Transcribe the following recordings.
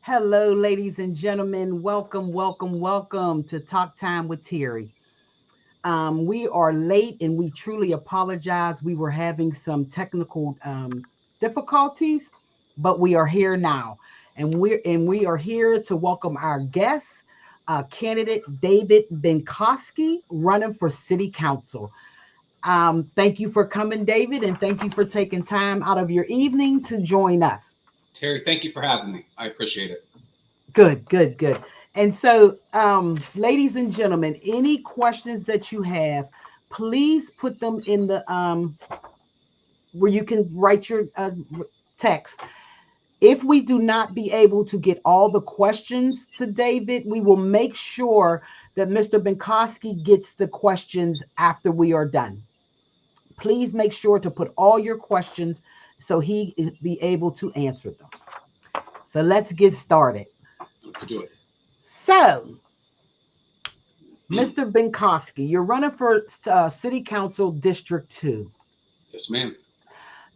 Hello, ladies and gentlemen. Welcome, welcome, welcome to Talk Time with Terri. We are late and we truly apologize. We were having some technical difficulties, but we are here now. And we are here to welcome our guest, candidate David Binkoski, running for city council. Thank you for coming, David, and thank you for taking time out of your evening to join us. Terry, thank you for having me. I appreciate it. Good, good, good. And so, ladies and gentlemen, any questions that you have, please put them in the where you can write your text. If we do not be able to get all the questions to David, we will make sure that Mr. Binkoski gets the questions after we are done. Please make sure to put all your questions so he be able to answer them. So let's get started. Let's do it. So, Mr. Binkoski, you're running for City Council District 2. Yes, ma'am.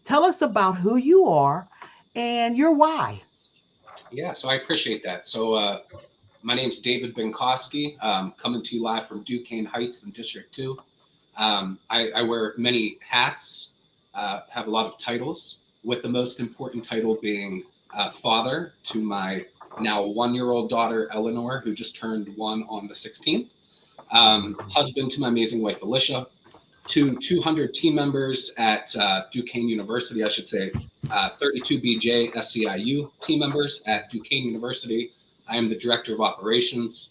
Tell us about who you are and your why. Yeah, so I appreciate that. My name's David Binkoski, coming to you live from Duquesne Heights in District 2. I wear many hats, have a lot of titles, with the most important title being father to my now 1-year-old daughter, Eleanor, who just turned 1 on the 16th. Husband to my amazing wife, Alicia. To 200 team members at Duquesne University, I should say, 32 BJ SCIU team members at Duquesne University. I am the director of operations.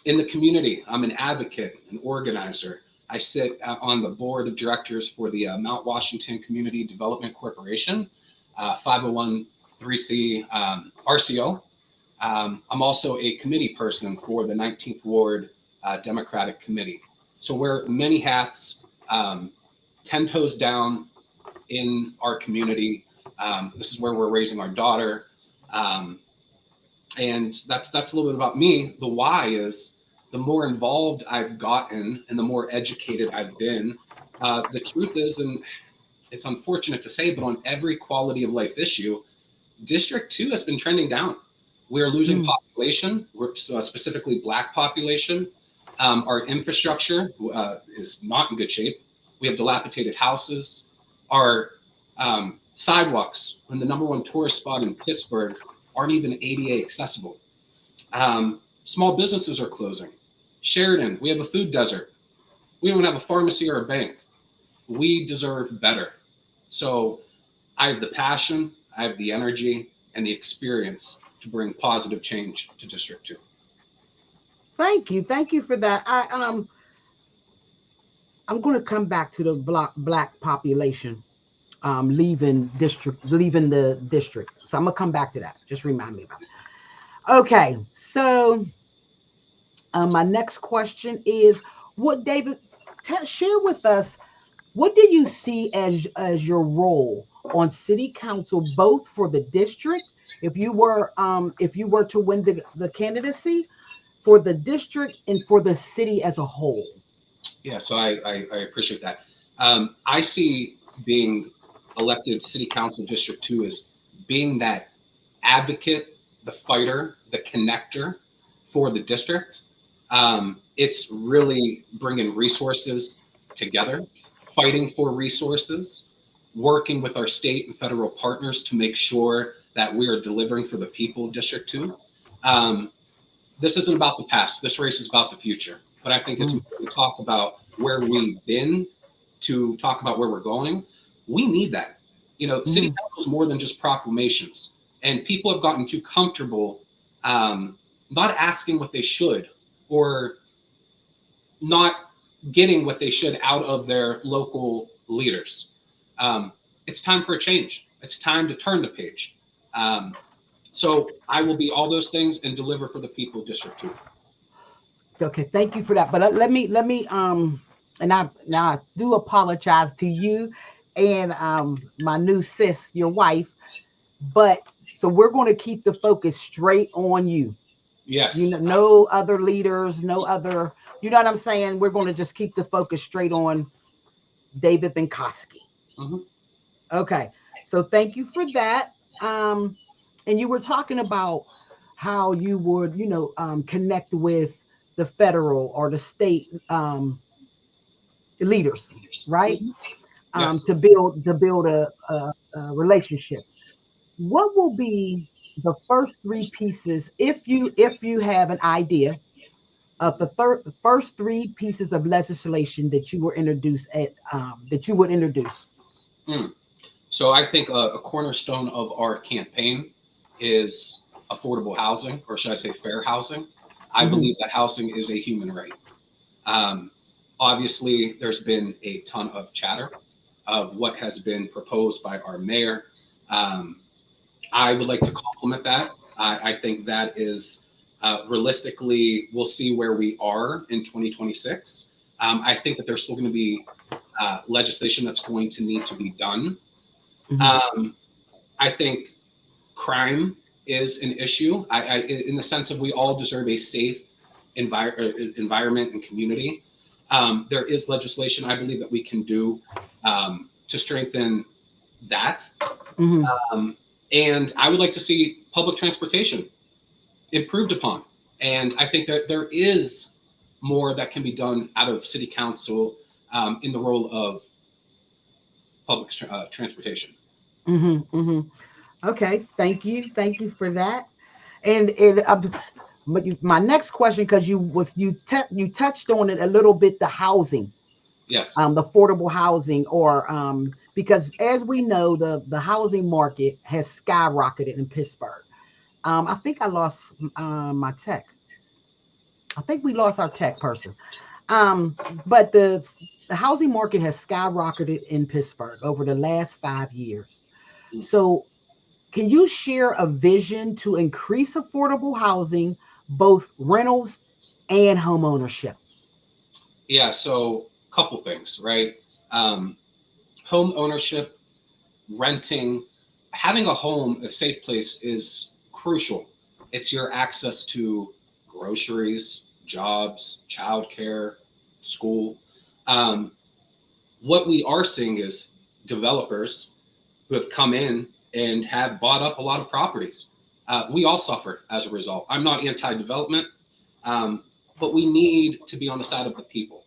In the community, I'm an advocate, an organizer. I sit on the board of directors for the Mount Washington Community Development Corporation, 501(c) RCO. I'm also a committee person for the 19th Ward Democratic Committee. So wear many hats, 10 toes down in our community. This is where we're raising our daughter. And that's a little bit about me. The why is the more involved I've gotten and the more educated I've been. The truth is, and it's unfortunate to say, but on every quality of life issue, District 2 has been trending down. We are losing population, specifically Black population. Our infrastructure is not in good shape. We have dilapidated houses. Our sidewalks, in the #1 tourist spot in Pittsburgh, aren't even ADA accessible. Small businesses are closing. Sheridan, we have a food desert. We don't have a pharmacy or a bank. We deserve better. So I have the passion, I have the energy, and the experience to bring positive change to District 2. Thank you for that. I'm going to come back to the black population leaving the district. So I'm gonna come back to that. Just remind me about it. Okay, so my next question is, what David share with us? What do you see as your role on city council, both for the district, if you were to win the candidacy, for the district and for the city as a whole? Yeah, so I appreciate that. I see being elected city council District 2 is being that advocate, the fighter, the connector for the district. It's really bringing resources together, fighting for resources, working with our state and federal partners to make sure that we are delivering for the people of District 2. This isn't about the past. This race is about the future. But I think it's important to talk about where we've been to talk about where we're going. We need that. City council is more than just proclamations. And people have gotten too comfortable not asking what they should or not getting what they should out of their local leaders. It's time for a change. It's time to turn the page. So I will be all those things and deliver for the people of District 2. Okay, thank you for that. But let me and I do apologize to you and my new sis, your wife. But so we're going to keep the focus straight on you. Yes. No other leaders, no other. You know what I'm saying? We're going to just keep the focus straight on David Binkoski. Okay, so thank you for that. And you were talking about how you would, connect with the federal or the state leaders, right? Mhm. Yes. To build a relationship. What will be the first three pieces, if you have an idea of the first three pieces of legislation that you were introduced at that you would introduce? Mm. So I think a cornerstone of our campaign is affordable housing, or should I say fair housing. I Hmm. believe that housing is a human right. Um, Obviously, there's been a ton of chatter of what has been proposed by our mayor. Um, I would like to compliment that. I think that is realistically, we'll see where we are in 2026. I think that there's still going to be legislation that's going to need to be done. Hmm. Um, I think crime is an issue. In the sense of we all deserve a safe environment and community. There is legislation I believe that we can do to strengthen that. Hmm. Um, and I would like to see public transportation improved upon. And I think that there is more that can be done out of city council in the role of public transportation. Hmm. Hmm. Okay, thank you for that. And my next question, because you touched on it a little bit, the housing, Yes. the affordable housing, or because as we know, the housing market has skyrocketed in Pittsburgh. I think I lost my tech. I think we lost our tech person. But the housing market has skyrocketed in Pittsburgh over the last 5 years. So, can you share a vision to increase affordable housing, both rentals and home ownership? Yeah. So, couple things, right? Um, Home ownership, renting, having a home, a safe place is crucial. It's your access to groceries, jobs, childcare, school. Um, what we are seeing is developers who have come in and have bought up a lot of properties. We all suffer as a result. I'm not anti development, um, but we need to be on the side of the people.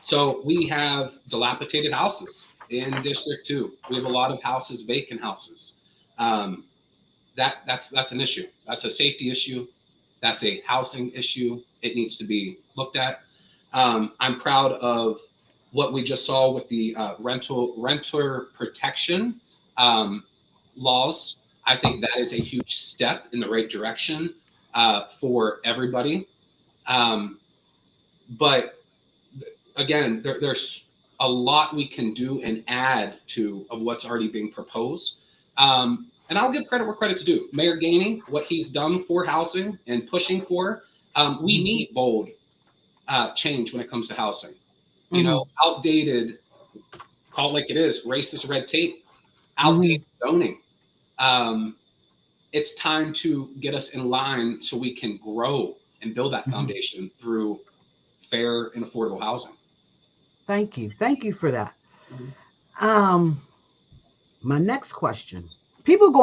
So we have dilapidated houses in District Two. We have a lot of houses, vacant houses. Um, that's an issue. That's a safety issue. That's a housing issue. It needs to be looked at. I'm proud of what we just saw with the renter protection um, laws. I think that is a huge step in the right direction for everybody. Um, but again, there's a lot we can do and add to of what's already being proposed. And I'll give credit where credit's due. Mayor Gainey, what he's done for housing and pushing for, we Hmm. need bold change when it comes to housing. You know, Hmm. outdated, call it like it is, racist red tape, outdated Hmm. zoning. Um, it's time to get us in line so we can grow and build that Hmm. foundation through fair and affordable housing. Thank you for that. Mhm. Um, my next question. People's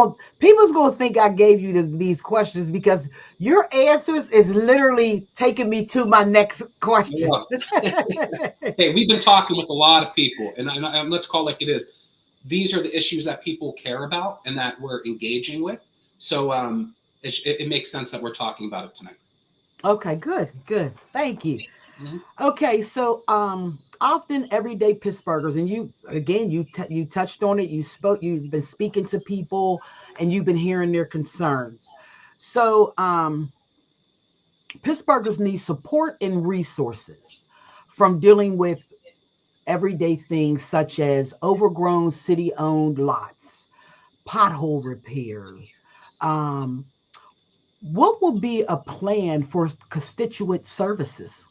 gonna think I gave you these questions because your answers is literally taking me to my next question. Yeah. Hey, we've been talking with a lot of people, and let's call it like it is. These are the issues that people care about and that we're engaging with. So it makes sense that we're talking about it tonight. Okay, good. Thank you. Mhm. Okay, so often everyday Pittsburghers, and you again, you touched on it. You've been speaking to people, and you've been hearing their concerns. So Pittsburghers need support and resources from dealing with everyday things such as overgrown city-owned lots, pothole repairs. Um, what will be a plan for constituent services?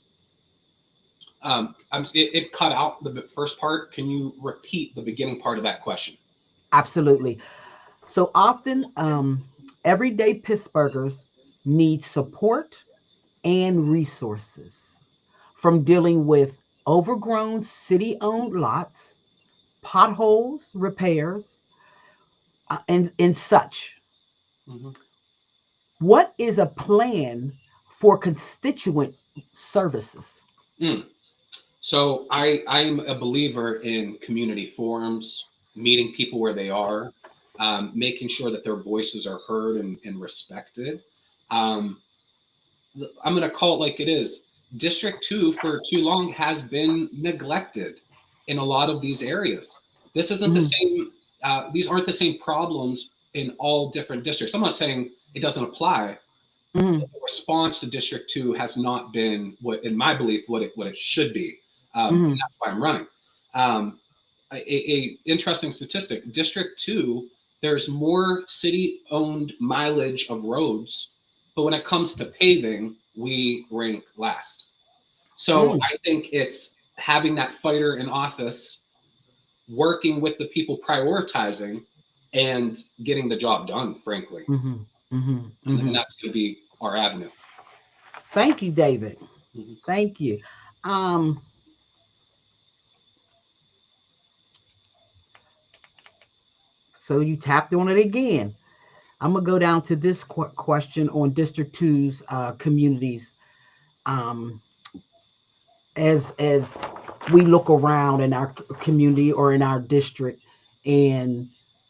It cut out the first part. Can you repeat the beginning part of that question? Absolutely. So often, everyday Pittsburghers need support and resources from dealing with overgrown city owned lots, potholes, repairs, and such. Mhm. What is a plan for constituent services? Mm. So I'm a believer in community forums, meeting people where they are, making sure that their voices are heard and respected. Um, I'm going to call it like it is. District 2 for too long has been neglected in a lot of these areas. This isn't the Mhm, same, these aren't the same problems in all different districts. I'm not saying it doesn't apply. mhm, The response to District 2 has not been what, in my belief, what it should be. And mhm, that's why I'm running. Um, a interesting statistic: District 2, there's more city-owned mileage of roads, but when it comes to paving, we rank last. So mm, I think it's having that fighter in office, working with the people prioritizing, and getting the job done. Frankly, mhm, mhm, and mhm. that's going to be our avenue. Thank you, David. Mhm. Thank you. Um, so you tapped on it again. I'm gonna go down to this question on District Two's communities. Um, as we look around in our community or in our district, and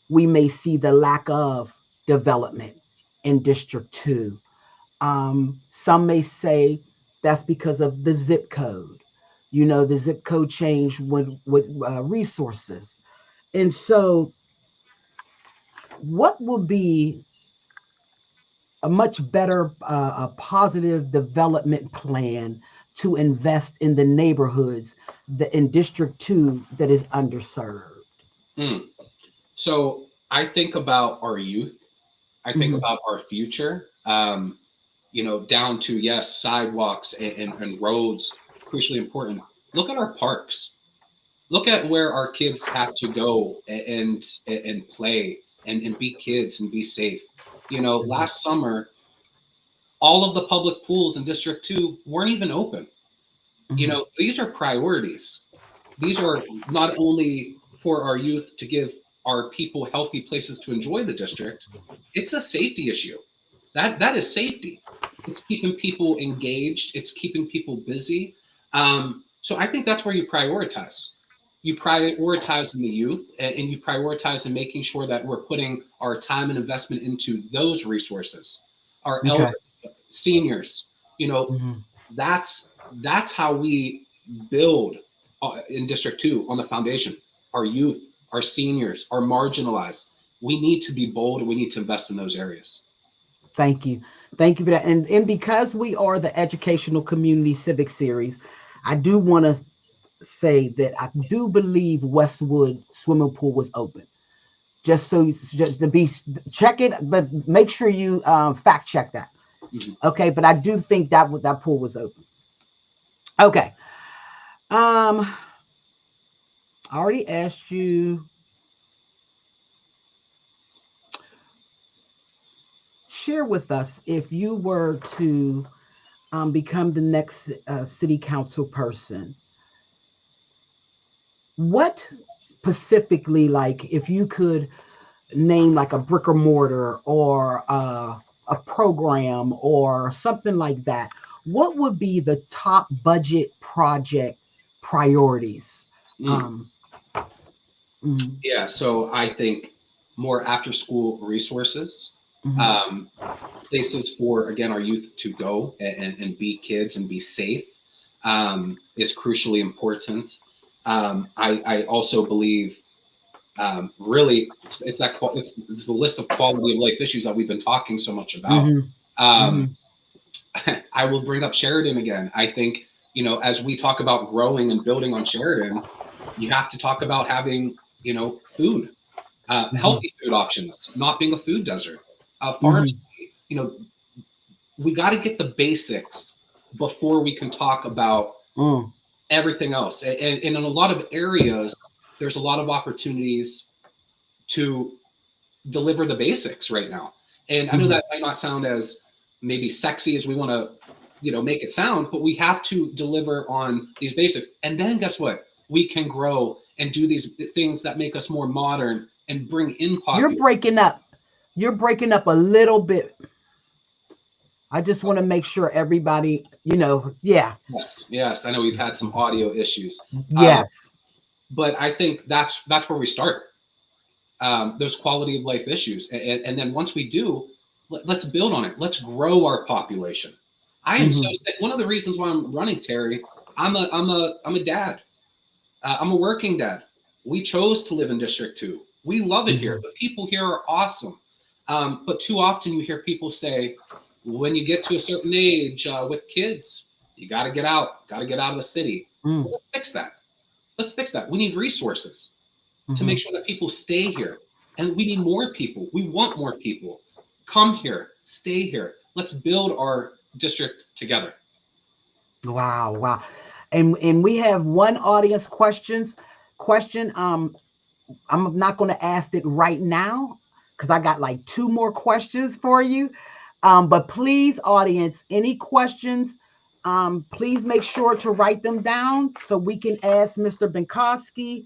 we may see the lack of development in District Two. Some may say that's because of the zip code. You know, the zip code changed with resources, and so what will be a much better, a positive development plan to invest in the neighborhoods that in District Two that is underserved? Mm. So I think about our youth. I think Mm-hmm, about our future. Down to yes, sidewalks and roads, crucially important. Look at our parks. Look at where our kids have to go and play and be kids and be safe. mm-hmm, Last summer, all of the public pools in District 2 weren't even open. mm-hmm, These are priorities. These are not only for our youth to give our people healthy places to enjoy the district, it's a safety issue. That is safety. It's keeping people engaged. It's keeping people busy. So I think that's where you prioritize. You prioritize in the youth, and you prioritize in making sure that we're putting our time and investment into those resources. Our okay. elders, seniors, you know, Mm-hmm. that's how we build in District 2 on the foundation. Our youth, our seniors, our marginalized. We need to be bold and we need to invest in those areas. Thank you. Thank you for that. And because we are the Educational Community Civic Series, I do want to say that I do believe Westwood swimming pool was open. Just to be check it, but make sure you fact check that. Mhm. Okay, but I do think that pool was open. Okay. I already asked you. Share with us if you were to become the next city council person. What specifically, like, if you could name like a brick or mortar or a program or something like that, what would be the top budget project priorities? Mm. Um, mhm, Yeah, so I think more after school resources, mhm, um, places for, again, our youth to go and be kids and be safe is crucially important. I also believe really it's the list of quality of life issues that we've been talking so much about. mhm, Um, mhm, I will bring up Sheridan again. I think as we talk about growing and building on Sheridan, you have to talk about having food, mhm, healthy food options, not being a food desert, pharmacy. mhm, You know, we got to get the basics before we can talk about mm, everything else. And in a lot of areas, there's a lot of opportunities to deliver the basics right now. And I know mhm. that might not sound as maybe sexy as we want to, make it sound, but we have to deliver on these basics. And then guess what? We can grow and do these things that make us more modern and bring in You're popular. breaking up. You're breaking up a little bit. I just want to make sure everybody, yeah, Yes, yes. I know we've had some audio issues, yes. but I think that's where we start. Those quality of life issues, and then once we do, let's build on it. Let's grow our population. I am so Hmm. sick. One of the reasons why I'm running, Terri, I'm a dad. I'm a working dad. We chose to live in District 2. We love it here. Hmm. The people here are awesome. But too often you hear people say, when you get to a certain age with kids, you got to get out, got to get out of the city. Mm. Well, let's fix that. Let's fix that. We need resources to Hmm. make sure that people stay here. And we need more people. We want more people. Come here, stay here. Let's build our district together. Wow, wow. And we have one audience question. I'm not going to ask it right now because I got like two more questions for you. But please, audience, any questions, please make sure to write them down so we can ask Mr. Binkoski.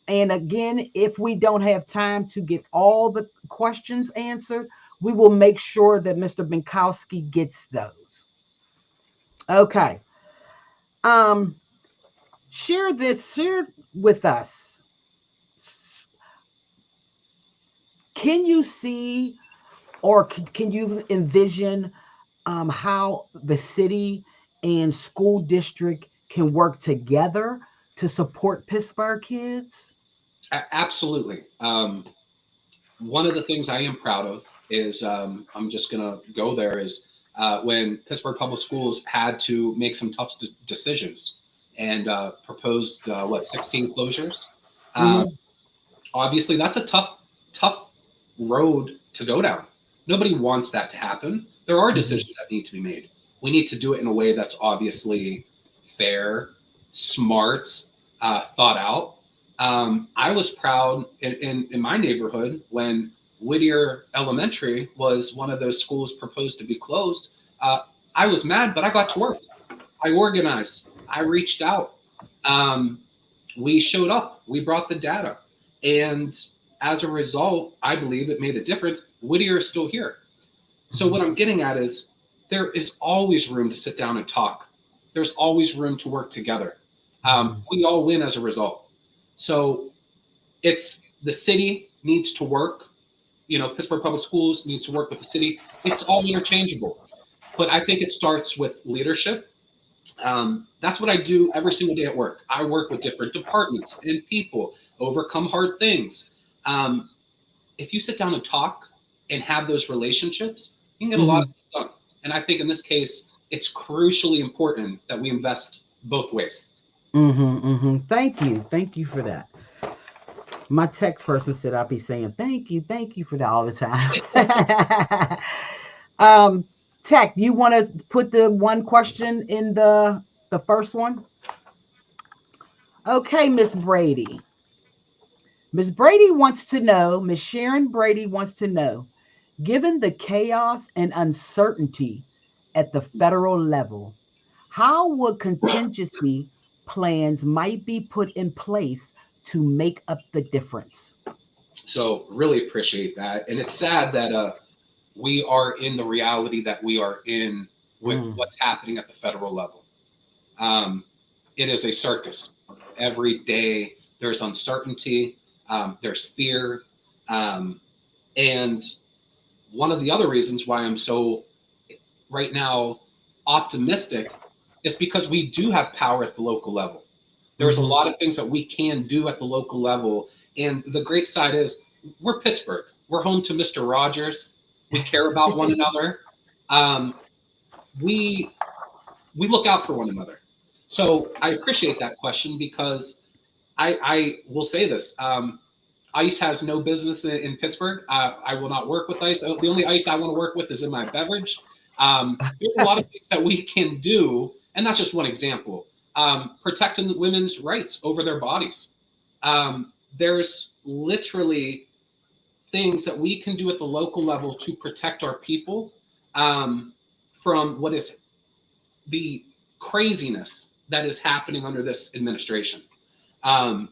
And again, if we don't have time to get all the questions answered, we will make sure that Mr. Binkowski gets those. Okay. Um, share with us. Can you see or can you envision how the city and school district can work together to support Pittsburgh kids? Absolutely. One of the things I am proud of is I'm just going to go there is when Pittsburgh Public Schools had to make some tough decisions and proposed 16 closures. Um, Hmm. Obviously, that's a tough road to go down. Nobody wants that to happen. There are Hmm. decisions that need to be made. We need to do it in a way that's obviously fair, smart, thought out. I was proud in my neighborhood when Whittier Elementary was one of those schools proposed to be closed. Uh, I was mad, but I got to work. I organized. I reached out. Um, we showed up. We brought the data. And as a result, I believe it made a difference. Whittier is still here. So, Hmm. what I'm getting at is there is always room to sit down and talk. There's always room to work together. Hmm. We all win as a result. So, it's the city needs to work. Pittsburgh Public Schools needs to work with the city. It's all interchangeable. But I think it starts with leadership. That's what I do every single day at work. I work with different departments and people, overcome hard things. Um, if you sit down and talk and have those relationships, you can get a lot of Hmm. stuff done. And I think in this case, it's crucially important that we invest both ways. Hmm. Thank you for that. My text person said I'll be saying thank you for that all the time. um, Tech, you want to put the one question in the first one? Okay, Miss Brady. Miss Brady wants to know. Miss Sharon Brady wants to know. Given the chaos and uncertainty at the federal level, how would contingency plans might be put in place to make up the difference? So really appreciate that. And it's sad that we are in the reality that we are in with Mm. what's happening at the federal level. Um, it is a circus. Every day there's uncertainty, there's fear. Um, and one of the other reasons why I'm so right now optimistic is because we do have power at the local level. There's a Hmm. lot of things that we can do at the local level. And the great side is we're Pittsburgh. We're home to Mr. Rogers. We care about one another. Um, we we look out for one another. So I appreciate that question because I will say this. Ice has no business in Pittsburgh. I will not work with ice. The only ice I want to work with is in my beverage. There's a lot of things that we can do, and that's just one example. Protecting women's rights over their bodies. There's literally things that we can do at the local level to protect our people from what is the craziness that is happening under this administration. Um,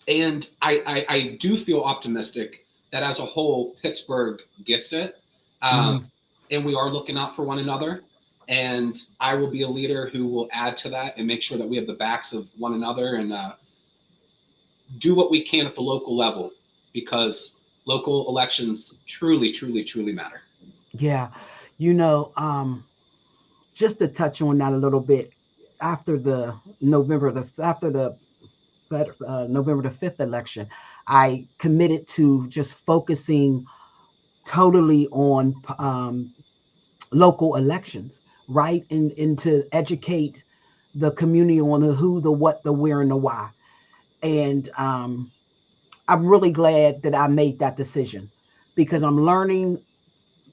and I do feel optimistic that as a whole, Pittsburgh gets it. Mhm. And we are looking out for one another. And I will be a leader who will add to that and make sure that we have the backs of one another and do what we can at the local level, because local elections truly, truly, truly matter. Yeah. You know, just to touch on that a little bit, after the November the 5th election, I committed to just focusing totally on local elections, right? And to educate the community on the who, the what, the where, and the why. And I'm really glad that I made that decision because I'm learning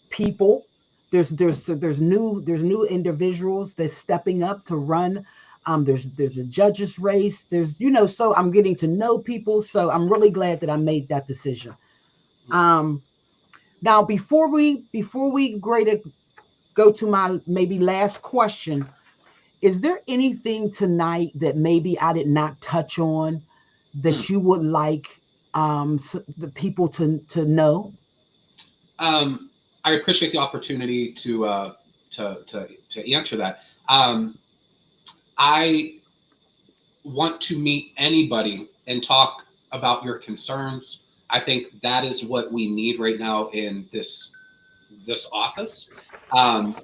people. There's new individuals that's stepping up to run. There's the judges race. So I'm getting to know people. So I'm really glad that I made that decision. Um, Now before we grade it, go to my maybe last question. Is there anything tonight that maybe I did not touch on Hmm. that you would like the people to know? Um, I appreciate the opportunity to answer that. I want to meet anybody and talk about your concerns. I think that is what we need right now in this office. Um,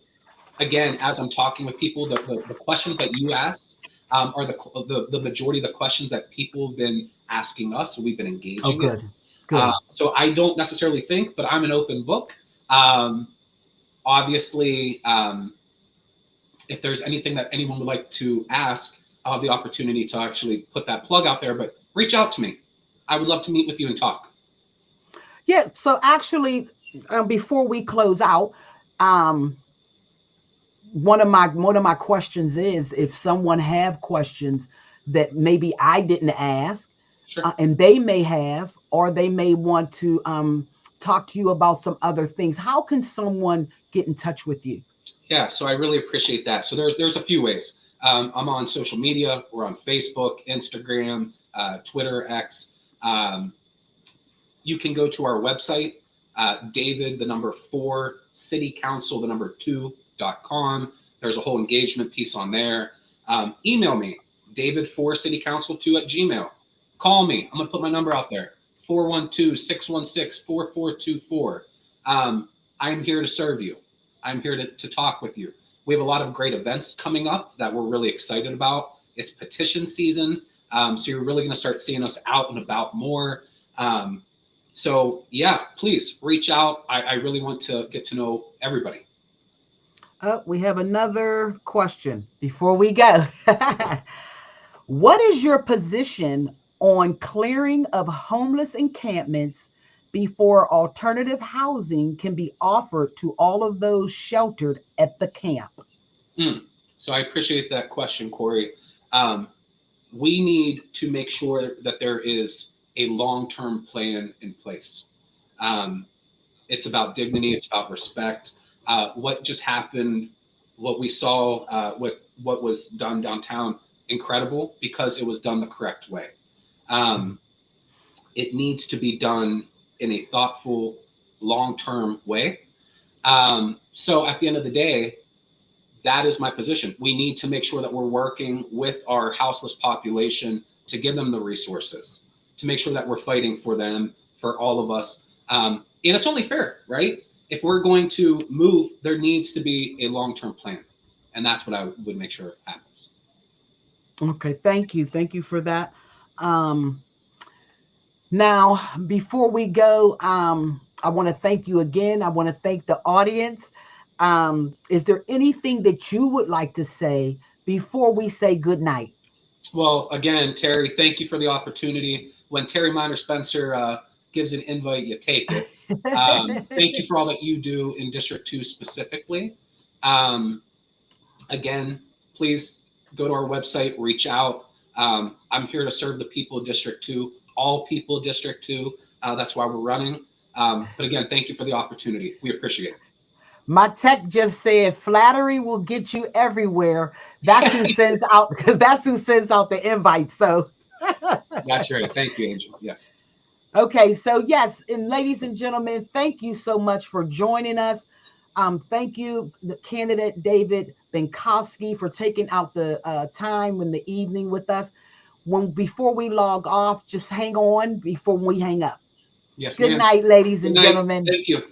Again, as I'm talking with people, the questions that you asked are the majority of the questions that people have been asking us, so we've been Oh, engaging in. good, good. So I don't necessarily think, but I'm an open book. Um, Obviously, if there's anything that anyone would like to ask, I'll have the opportunity to actually put that plug out there. But reach out to me. I would love to meet with you and talk. Yeah. So actually, before we close out, um, one of my questions is if someone have questions that maybe I didn't ask, Sure. and they may have, or they may want to talk to you about some other things. How can someone get in touch with you? Yeah, so I really appreciate that. So there's a few ways. I'm on social media. We're on Facebook, Instagram, Twitter, X. Um, you can go to our website, David, the number 4, City Council, the number 2.com. There's a whole engagement piece on there. Email me, David4CityCouncil2 at Gmail. Call me. I'm going to put my number out there, 412-616-4424. I'm here to serve you. I'm here to talk with you. We have a lot of great events coming up that we're really excited about. It's petition season, so you're really going to start seeing us out and about more. So yeah, please reach out. I really want to get to know everybody. We have another question before we go. What is your position on clearing of homeless encampments before alternative housing can be offered to all of those sheltered at the camp? Mm. So I appreciate that question, Corey. Um, we need to make sure that there is a long-term plan in place. Um, it's about dignity. It's about respect. What just happened, what we saw with what was done downtown, incredible because it was done the correct way. Um, it needs to be done in a thoughtful, long-term way. So at the end of the day, that is my position. We need to make sure that we're working with our houseless population to give them the resources, to make sure that we're fighting for them, for all of us. And it's only fair, right? If we're going to move, there needs to be a long-term plan. And that's what I would make sure happens. Okay, thank you. Thank you for that. Um, Now, before we go, I want to thank you again. I want to thank the audience. Is there anything that you would like to say before we say good night? Well, again, Terry, thank you for the opportunity. When Terry Miner Spencer gives an invite, you take it. Thank you for all that you do in District 2 specifically. Um, Again, please go to our website, reach out. I'm here to serve the people of District 2, all people of District 2. That's why we're running. But again, thank you for the opportunity. We appreciate My tech just said flattery will get you everywhere. That's who sends out because that's who sends out the invite. So it. That's right. Thank you, Angel. Yes. Okay, so yes, and ladies and gentlemen, thank you so much for joining us. Thank you, the candidate David Binkoski, for taking out the time in the evening with us. When before we log off, just hang on before we hang up. Yes, Good ma'am. night, ladies Good and night. gentlemen. Thank you.